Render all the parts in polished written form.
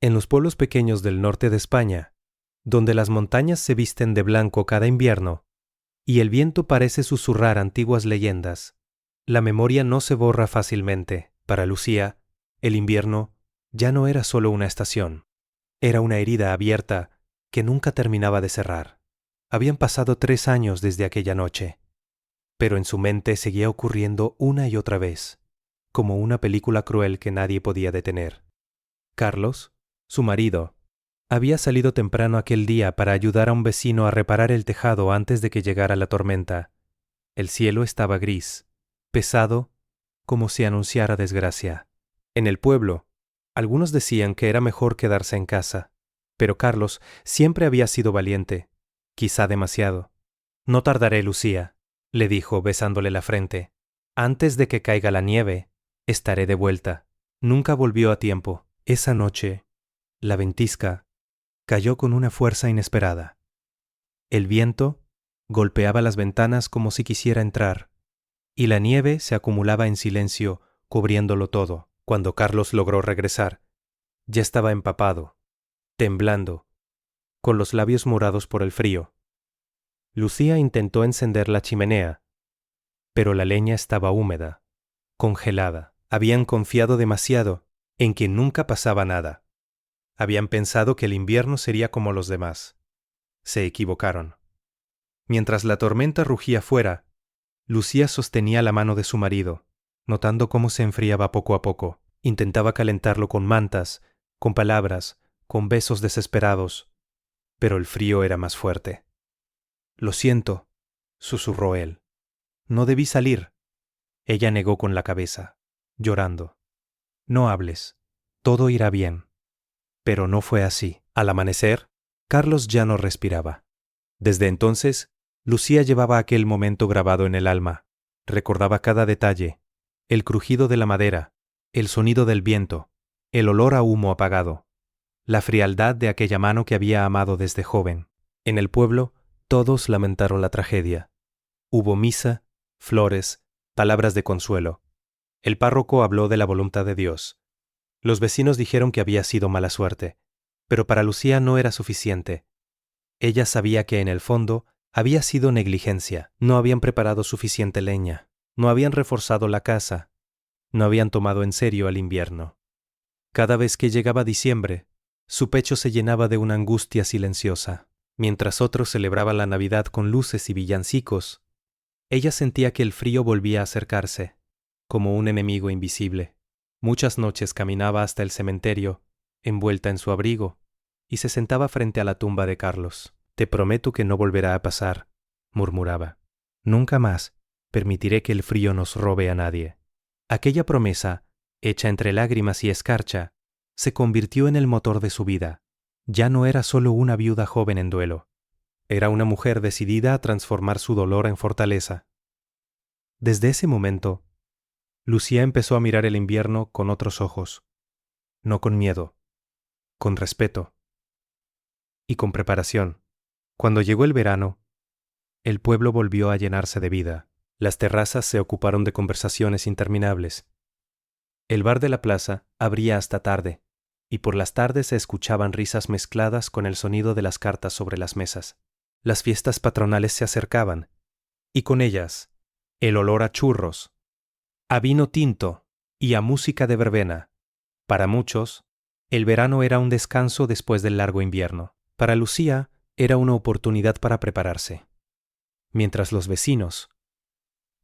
En los pueblos pequeños del norte de España, donde las montañas se visten de blanco cada invierno y el viento parece susurrar antiguas leyendas, la memoria no se borra fácilmente. Para Lucía, el invierno ya no era solo una estación, era una herida abierta que nunca terminaba de cerrar. Habían pasado 3 años desde aquella noche, pero en su mente seguía ocurriendo una y otra vez, como una película cruel que nadie podía detener. Carlos, su marido, había salido temprano aquel día para ayudar a un vecino a reparar el tejado antes de que llegara la tormenta. El cielo estaba gris, pesado, como si anunciara desgracia. En el pueblo, algunos decían que era mejor quedarse en casa, pero Carlos siempre había sido valiente, quizá demasiado. «No tardaré, Lucía», le dijo besándole la frente. «Antes de que caiga la nieve, estaré de vuelta». Nunca volvió a tiempo. Esa noche, la ventisca cayó con una fuerza inesperada. El viento golpeaba las ventanas como si quisiera entrar, y la nieve se acumulaba en silencio, cubriéndolo todo. Cuando Carlos logró regresar, ya estaba empapado, temblando, con los labios morados por el frío. Lucía intentó encender la chimenea, pero la leña estaba húmeda, congelada. Habían confiado demasiado en que nunca pasaba nada. Habían pensado que el invierno sería como los demás. Se equivocaron. Mientras la tormenta rugía fuera, Lucía sostenía la mano de su marido, notando cómo se enfriaba poco a poco. Intentaba calentarlo con mantas, con palabras, con besos desesperados, pero el frío era más fuerte. «Lo siento», susurró él. «No debí salir». Ella negó con la cabeza, llorando. «No hables, todo irá bien». Pero no fue así. Al amanecer, Carlos ya no respiraba. Desde entonces, Lucía llevaba aquel momento grabado en el alma. Recordaba cada detalle, el crujido de la madera, el sonido del viento, el olor a humo apagado, la frialdad de aquella mano que había amado desde joven. En el pueblo, todos lamentaron la tragedia. Hubo misa, flores, palabras de consuelo. El párroco habló de la voluntad de Dios. Los vecinos dijeron que había sido mala suerte, pero para Lucía no era suficiente. Ella sabía que en el fondo había sido negligencia. No habían preparado suficiente leña, no habían reforzado la casa, no habían tomado en serio el invierno. Cada vez que llegaba diciembre, su pecho se llenaba de una angustia silenciosa. Mientras otros celebraban la Navidad con luces y villancicos, ella sentía que el frío volvía a acercarse, como un enemigo invisible. Muchas noches caminaba hasta el cementerio, envuelta en su abrigo, y se sentaba frente a la tumba de Carlos. «Te prometo que no volverá a pasar», murmuraba. «Nunca más permitiré que el frío nos robe a nadie». Aquella promesa, hecha entre lágrimas y escarcha, se convirtió en el motor de su vida. Ya no era solo una viuda joven en duelo. Era una mujer decidida a transformar su dolor en fortaleza. Desde ese momento, Lucía empezó a mirar el invierno con otros ojos. No con miedo, con respeto y con preparación. Cuando llegó el verano, el pueblo volvió a llenarse de vida. Las terrazas se ocuparon de conversaciones interminables. El bar de la plaza abría hasta tarde, y por las tardes se escuchaban risas mezcladas con el sonido de las cartas sobre las mesas. Las fiestas patronales se acercaban, y con ellas, el olor a churros, a vino tinto y a música de verbena. Para muchos, el verano era un descanso después del largo invierno. Para Lucía, era una oportunidad para prepararse. Mientras los vecinos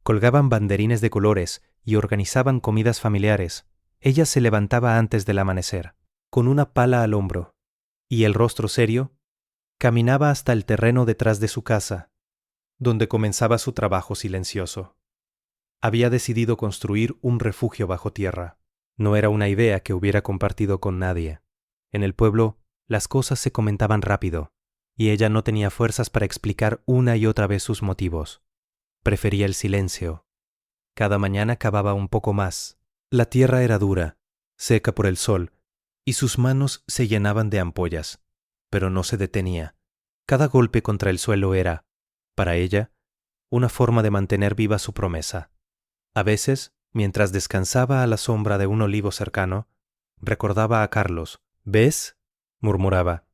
colgaban banderines de colores y organizaban comidas familiares, ella se levantaba antes del amanecer, con una pala al hombro, y el rostro serio, caminaba hasta el terreno detrás de su casa, donde comenzaba su trabajo silencioso. Había decidido construir un refugio bajo tierra. No era una idea que hubiera compartido con nadie. En el pueblo, las cosas se comentaban rápido, y ella no tenía fuerzas para explicar una y otra vez sus motivos. Prefería el silencio. Cada mañana cavaba un poco más. La tierra era dura, seca por el sol, y sus manos se llenaban de ampollas, pero no se detenía. Cada golpe contra el suelo era, para ella, una forma de mantener viva su promesa. A veces, mientras descansaba a la sombra de un olivo cercano, recordaba a Carlos, ¿Ves?, murmuraba.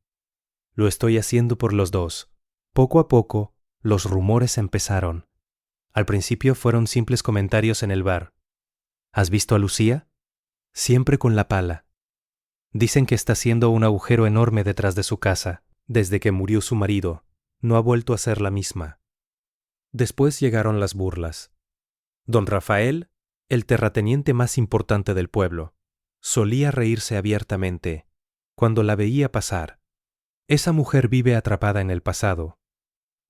Lo estoy haciendo por los dos. Poco a poco, los rumores empezaron. Al principio fueron simples comentarios en el bar. ¿Has visto a Lucía? Siempre con la pala. Dicen que está haciendo un agujero enorme detrás de su casa. Desde que murió su marido, no ha vuelto a ser la misma. Después llegaron las burlas. Don Rafael, el terrateniente más importante del pueblo, solía reírse abiertamente cuando la veía pasar. Esa mujer vive atrapada en el pasado.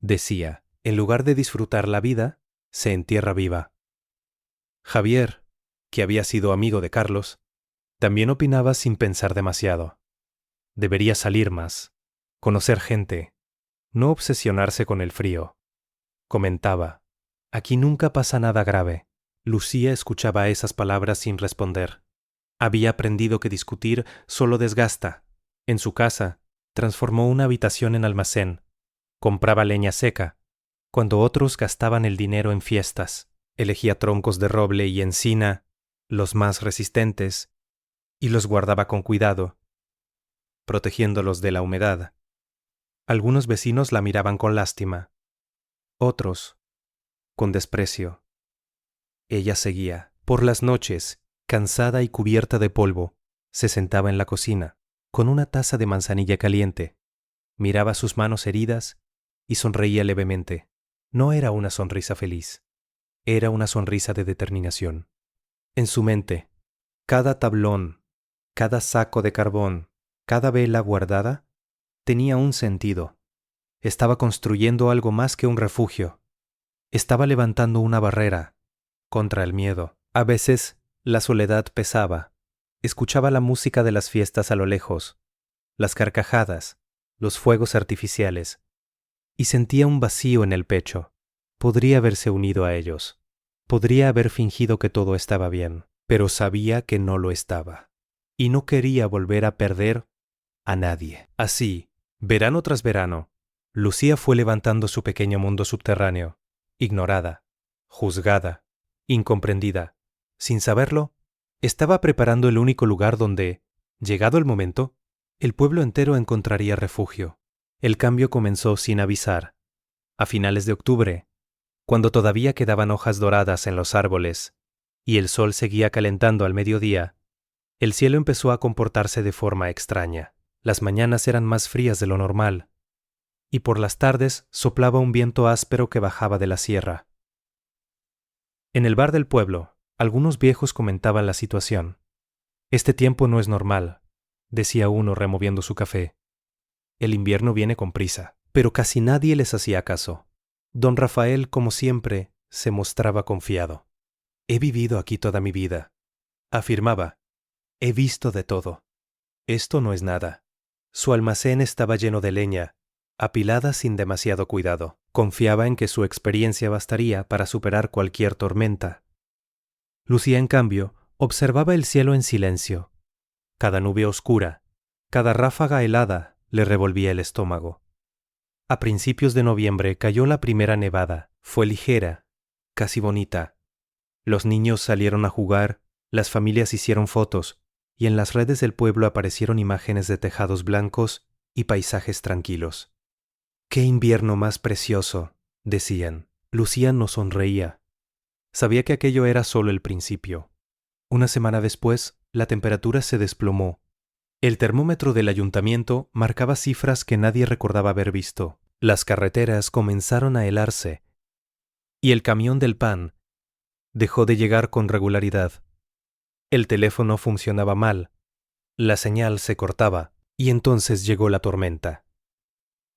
Decía, en lugar de disfrutar la vida, se entierra viva. Javier, que había sido amigo de Carlos, también opinaba sin pensar demasiado. Debería salir más, conocer gente, no obsesionarse con el frío. Comentaba, aquí nunca pasa nada grave. Lucía escuchaba esas palabras sin responder. Había aprendido que discutir solo desgasta. En su casa, transformó una habitación en almacén. Compraba leña seca, cuando otros gastaban el dinero en fiestas. Elegía troncos de roble y encina, los más resistentes, y los guardaba con cuidado, protegiéndolos de la humedad. Algunos vecinos la miraban con lástima, otros con desprecio. Ella seguía. Por las noches, cansada y cubierta de polvo, se sentaba en la cocina, con una taza de manzanilla caliente. Miraba sus manos heridas y sonreía levemente. No era una sonrisa feliz, era una sonrisa de determinación. En su mente, cada tablón, cada saco de carbón, cada vela guardada, tenía un sentido. Estaba construyendo algo más que un refugio. Estaba levantando una barrera contra el miedo. A veces, la soledad pesaba. Escuchaba la música de las fiestas a lo lejos, las carcajadas, los fuegos artificiales, y sentía un vacío en el pecho. Podría haberse unido a ellos. Podría haber fingido que todo estaba bien, pero sabía que no lo estaba. Y no quería volver a perder a nadie. Así, verano tras verano, Lucía fue levantando su pequeño mundo subterráneo, ignorada, juzgada, incomprendida. Sin saberlo, estaba preparando el único lugar donde, llegado el momento, el pueblo entero encontraría refugio. El cambio comenzó sin avisar. A finales de octubre, cuando todavía quedaban hojas doradas en los árboles y el sol seguía calentando al mediodía, el cielo empezó a comportarse de forma extraña. Las mañanas eran más frías de lo normal, y por las tardes soplaba un viento áspero que bajaba de la sierra. En el bar del pueblo, algunos viejos comentaban la situación. Este tiempo no es normal, decía uno removiendo su café. El invierno viene con prisa, pero casi nadie les hacía caso. Don Rafael, como siempre, se mostraba confiado. He vivido aquí toda mi vida, afirmaba. He visto de todo. Esto no es nada. Su almacén estaba lleno de leña, apilada sin demasiado cuidado. Confiaba en que su experiencia bastaría para superar cualquier tormenta. Lucía, en cambio, observaba el cielo en silencio. Cada nube oscura, cada ráfaga helada le revolvía el estómago. A principios de noviembre cayó la primera nevada. Fue ligera, casi bonita. Los niños salieron a jugar, las familias hicieron fotos, y en las redes del pueblo aparecieron imágenes de tejados blancos y paisajes tranquilos. ¡Qué invierno más precioso!, decían. Lucía no sonreía. Sabía que aquello era solo el principio. Una semana después, la temperatura se desplomó. El termómetro del ayuntamiento marcaba cifras que nadie recordaba haber visto. Las carreteras comenzaron a helarse, y el camión del pan dejó de llegar con regularidad. El teléfono funcionaba mal, la señal se cortaba, y entonces llegó la tormenta.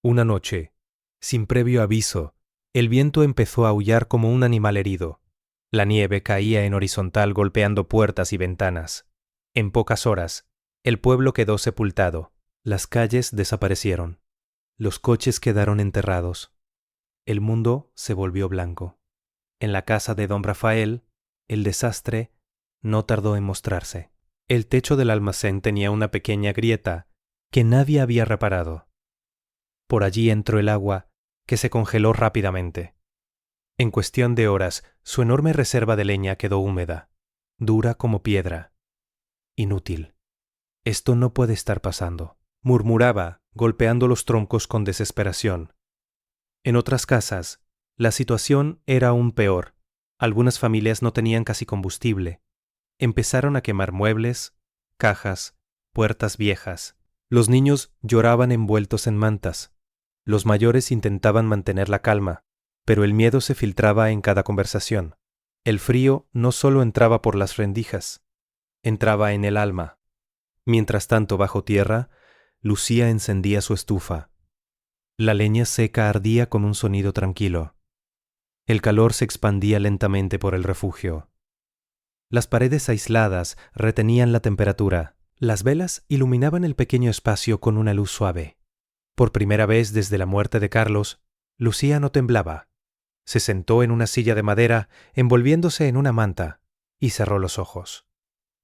Una noche, sin previo aviso, el viento empezó a aullar como un animal herido. La nieve caía en horizontal golpeando puertas y ventanas. En pocas horas, el pueblo quedó sepultado. Las calles desaparecieron. Los coches quedaron enterrados. El mundo se volvió blanco. En la casa de don Rafael, el desastre no tardó en mostrarse. El techo del almacén tenía una pequeña grieta que nadie había reparado. Por allí entró el agua, que se congeló rápidamente. En cuestión de horas, su enorme reserva de leña quedó húmeda, dura como piedra, inútil. Esto no puede estar pasando, murmuraba, golpeando los troncos con desesperación. En otras casas, la situación era aún peor. Algunas familias no tenían casi combustible. Empezaron a quemar muebles, cajas, puertas viejas. Los niños lloraban envueltos en mantas. Los mayores intentaban mantener la calma, pero el miedo se filtraba en cada conversación. El frío no solo entraba por las rendijas, entraba en el alma. Mientras tanto, bajo tierra, Lucía encendía su estufa. La leña seca ardía con un sonido tranquilo. El calor se expandía lentamente por el refugio. Las paredes aisladas retenían la temperatura. Las velas iluminaban el pequeño espacio con una luz suave. Por primera vez desde la muerte de Carlos, Lucía no temblaba. Se sentó en una silla de madera, envolviéndose en una manta, y cerró los ojos.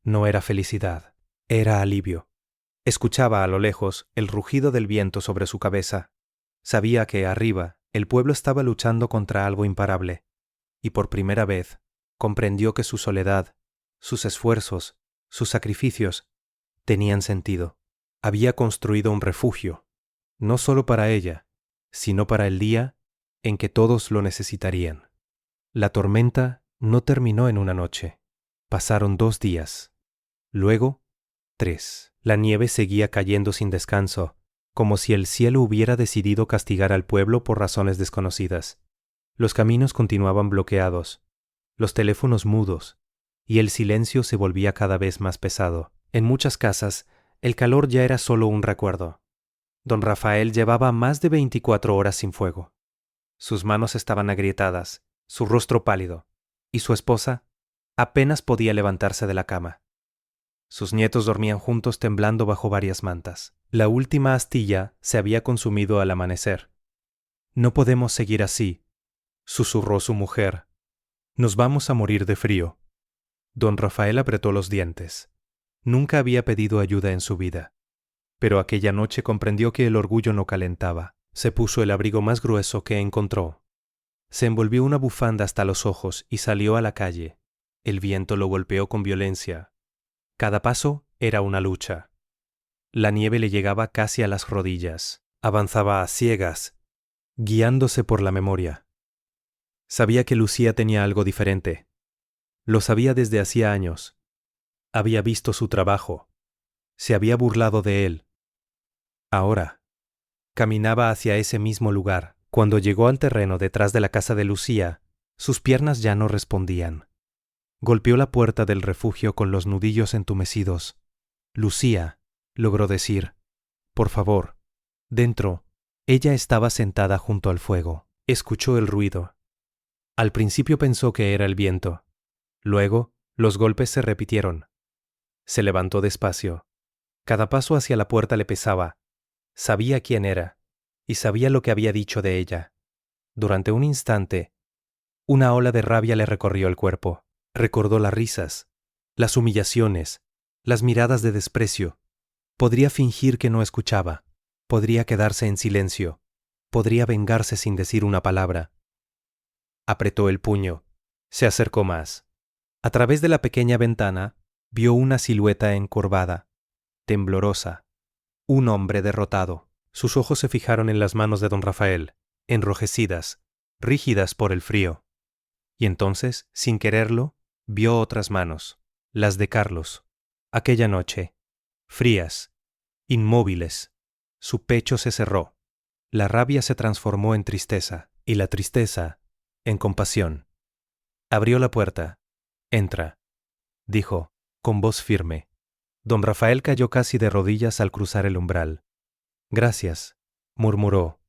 No era felicidad, era alivio. Escuchaba a lo lejos el rugido del viento sobre su cabeza. Sabía que arriba el pueblo estaba luchando contra algo imparable, y por primera vez comprendió que su soledad, sus esfuerzos, sus sacrificios tenían sentido. Había construido un refugio, no solo para ella, sino para el día en que todos lo necesitarían. La tormenta no terminó en una noche. Pasaron 2 días. Luego, 3. La nieve seguía cayendo sin descanso, como si el cielo hubiera decidido castigar al pueblo por razones desconocidas. Los caminos continuaban bloqueados, los teléfonos mudos, y el silencio se volvía cada vez más pesado. En muchas casas, el calor ya era solo un recuerdo. Don Rafael llevaba más de 24 horas sin fuego. Sus manos estaban agrietadas, su rostro pálido, y su esposa apenas podía levantarse de la cama. Sus nietos dormían juntos temblando bajo varias mantas. La última astilla se había consumido al amanecer. «No podemos seguir así», susurró su mujer. «Nos vamos a morir de frío». Don Rafael apretó los dientes. Nunca había pedido ayuda en su vida. Pero aquella noche comprendió que el orgullo no calentaba. Se puso el abrigo más grueso que encontró. Se envolvió una bufanda hasta los ojos y salió a la calle. El viento lo golpeó con violencia. Cada paso era una lucha. La nieve le llegaba casi a las rodillas. Avanzaba a ciegas, guiándose por la memoria. Sabía que Lucía tenía algo diferente. Lo sabía desde hacía años. Había visto su trabajo. Se había burlado de él. Ahora, caminaba hacia ese mismo lugar. Cuando llegó al terreno detrás de la casa de Lucía, sus piernas ya no respondían. Golpeó la puerta del refugio con los nudillos entumecidos. «Lucía», logró decir. «Por favor». Dentro, ella estaba sentada junto al fuego. Escuchó el ruido. Al principio pensó que era el viento. Luego, los golpes se repitieron. Se levantó despacio. Cada paso hacia la puerta le pesaba. Sabía quién era, y sabía lo que había dicho de ella. Durante un instante, una ola de rabia le recorrió el cuerpo. Recordó las risas, las humillaciones, las miradas de desprecio. Podría fingir que no escuchaba. Podría quedarse en silencio. Podría vengarse sin decir una palabra. Apretó el puño. Se acercó más. A través de la pequeña ventana, vio una silueta encorvada, temblorosa. Un hombre derrotado. Sus ojos se fijaron en las manos de don Rafael, enrojecidas, rígidas por el frío. Y entonces, sin quererlo, vio otras manos, las de Carlos. Aquella noche, frías, inmóviles, su pecho se cerró. La rabia se transformó en tristeza, y la tristeza en compasión. Abrió la puerta. «Entra», dijo, con voz firme. Don Rafael cayó casi de rodillas al cruzar el umbral. «Gracias», murmuró.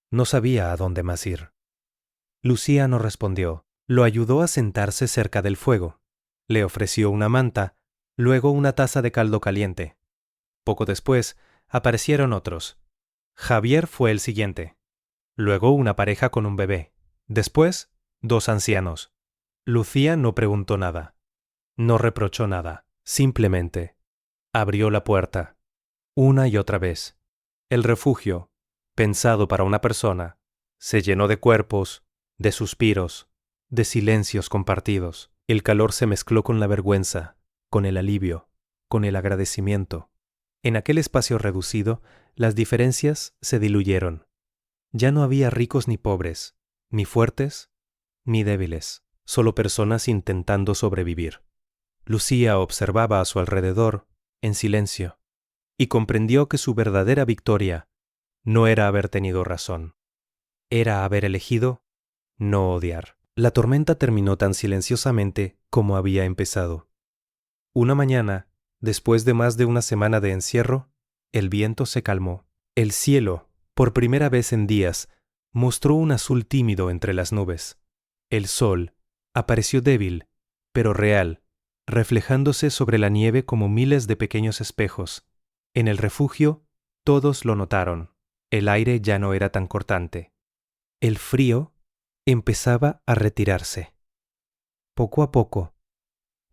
No sabía a dónde más ir. Lucía no respondió. Lo ayudó a sentarse cerca del fuego. Le ofreció una manta, luego una taza de caldo caliente. Poco después, aparecieron otros. Javier fue el siguiente. Luego una pareja con un bebé. Después, 2 ancianos. Lucía no preguntó nada. No reprochó nada. Simplemente abrió la puerta. Una y otra vez. El refugio, pensado para una persona, se llenó de cuerpos, de suspiros, de silencios compartidos. El calor se mezcló con la vergüenza, con el alivio, con el agradecimiento. En aquel espacio reducido, las diferencias se diluyeron. Ya no había ricos ni pobres, ni fuertes ni débiles, solo personas intentando sobrevivir. Lucía observaba a su alrededor, en silencio, y comprendió que su verdadera victoria no era haber tenido razón, era haber elegido no odiar. La tormenta terminó tan silenciosamente como había empezado. Una mañana, después de más de una semana de encierro, el viento se calmó. El cielo, por primera vez en días, mostró un azul tímido entre las nubes. El sol apareció débil, pero real, reflejándose sobre la nieve como miles de pequeños espejos. En el refugio, todos lo notaron. El aire ya no era tan cortante. El frío empezaba a retirarse. Poco a poco,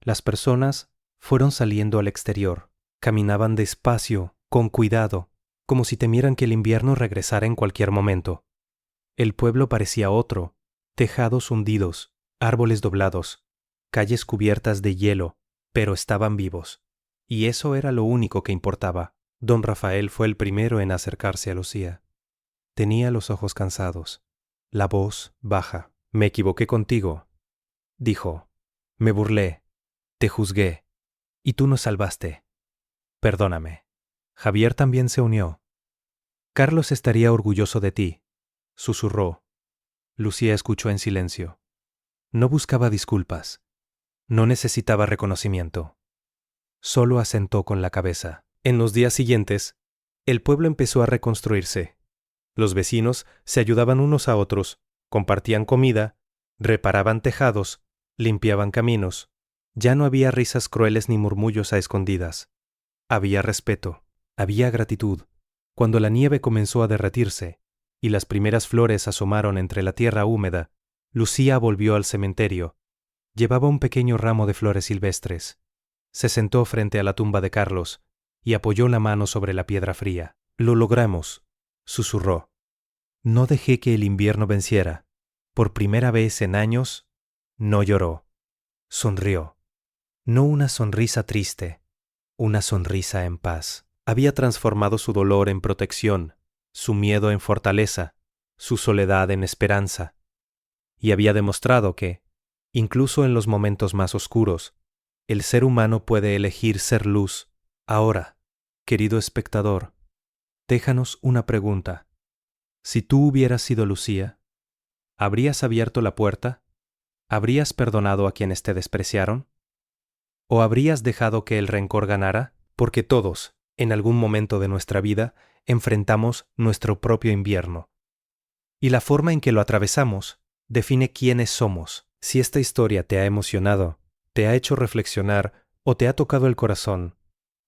las personas fueron saliendo al exterior. Caminaban despacio, con cuidado, como si temieran que el invierno regresara en cualquier momento. El pueblo parecía otro, tejados hundidos, árboles doblados, calles cubiertas de hielo, pero estaban vivos. Y eso era lo único que importaba. Don Rafael fue el primero en acercarse a Lucía. Tenía los ojos cansados, la voz baja. Me equivoqué contigo, dijo. Me burlé, te juzgué, y tú nos salvaste. Perdóname. Javier también se unió. Carlos estaría orgulloso de ti, susurró. Lucía escuchó en silencio. No buscaba disculpas. No necesitaba reconocimiento. Solo asentó con la cabeza. En los días siguientes, el pueblo empezó a reconstruirse. Los vecinos se ayudaban unos a otros, compartían comida, reparaban tejados, limpiaban caminos. Ya no había risas crueles ni murmullos a escondidas. Había respeto, había gratitud. Cuando la nieve comenzó a derretirse y las primeras flores asomaron entre la tierra húmeda, Lucía volvió al cementerio. Llevaba un pequeño ramo de flores silvestres. Se sentó frente a la tumba de Carlos y apoyó la mano sobre la piedra fría. Lo logramos, susurró. No dejé que el invierno venciera. Por primera vez en años, no lloró. Sonrió. No una sonrisa triste, una sonrisa en paz. Había transformado su dolor en protección, su miedo en fortaleza, su soledad en esperanza. Y había demostrado que, incluso en los momentos más oscuros, el ser humano puede elegir ser luz. Ahora, querido espectador, déjanos una pregunta. Si tú hubieras sido Lucía, ¿habrías abierto la puerta? ¿Habrías perdonado a quienes te despreciaron? ¿O habrías dejado que el rencor ganara? Porque todos, en algún momento de nuestra vida, enfrentamos nuestro propio invierno. Y la forma en que lo atravesamos define quiénes somos. Si esta historia te ha emocionado, te ha hecho reflexionar o te ha tocado el corazón,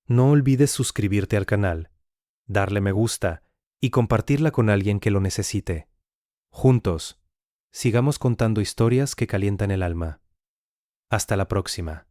no olvides suscribirte al canal, darle me gusta y compartirla con alguien que lo necesite. Juntos, sigamos contando historias que calientan el alma. Hasta la próxima.